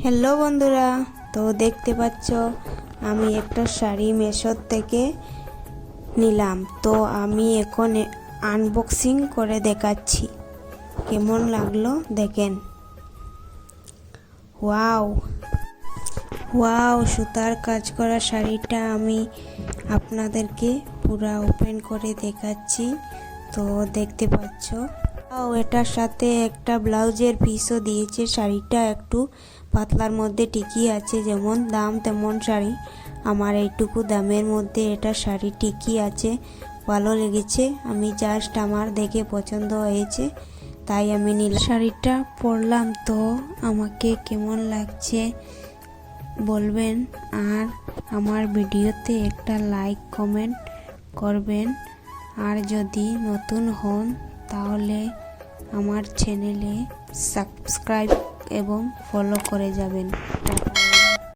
Hello বন্ধুরা, তো দেখতে পাচ্ছ আমি একটা শাড়ি মেশো থেকে নিলাম। তো আমি এখন আনবক্সিং করে দেখাচ্ছি কেমন লাগলো দেখেন। ওয়াও ওয়াও, সুতার কাজ করা শাড়িটা আমি আপনাদেরকে পুরা ওপেন করে দেখাচ্ছি। তো দেখতে পাচ্ছ এটার সাথে একটা ব্লাউজের পিসও দিয়েছে। শাড়িটা একটু পাতলার মধ্যে টিকি আছে, যেমন দাম তেমন শাড়ি। আমার এইটুকু দামের মধ্যে এটা শাড়ি টিকি আছে, ভালো লেগেছে। আমি জাস্ট আমার দেখে পছন্দ হয়েছে তাই আমি নিলাম। শাড়িটা পরলাম, তো আমাকে কেমন লাগছে বলবেন, আর আমার ভিডিওতে একটা লাইক কমেন্ট করবেন। আর যদি নতুন হন তাহলে আমার চ্যানেলে সাবস্ক্রাইব এবং ফলো করে যাবেন।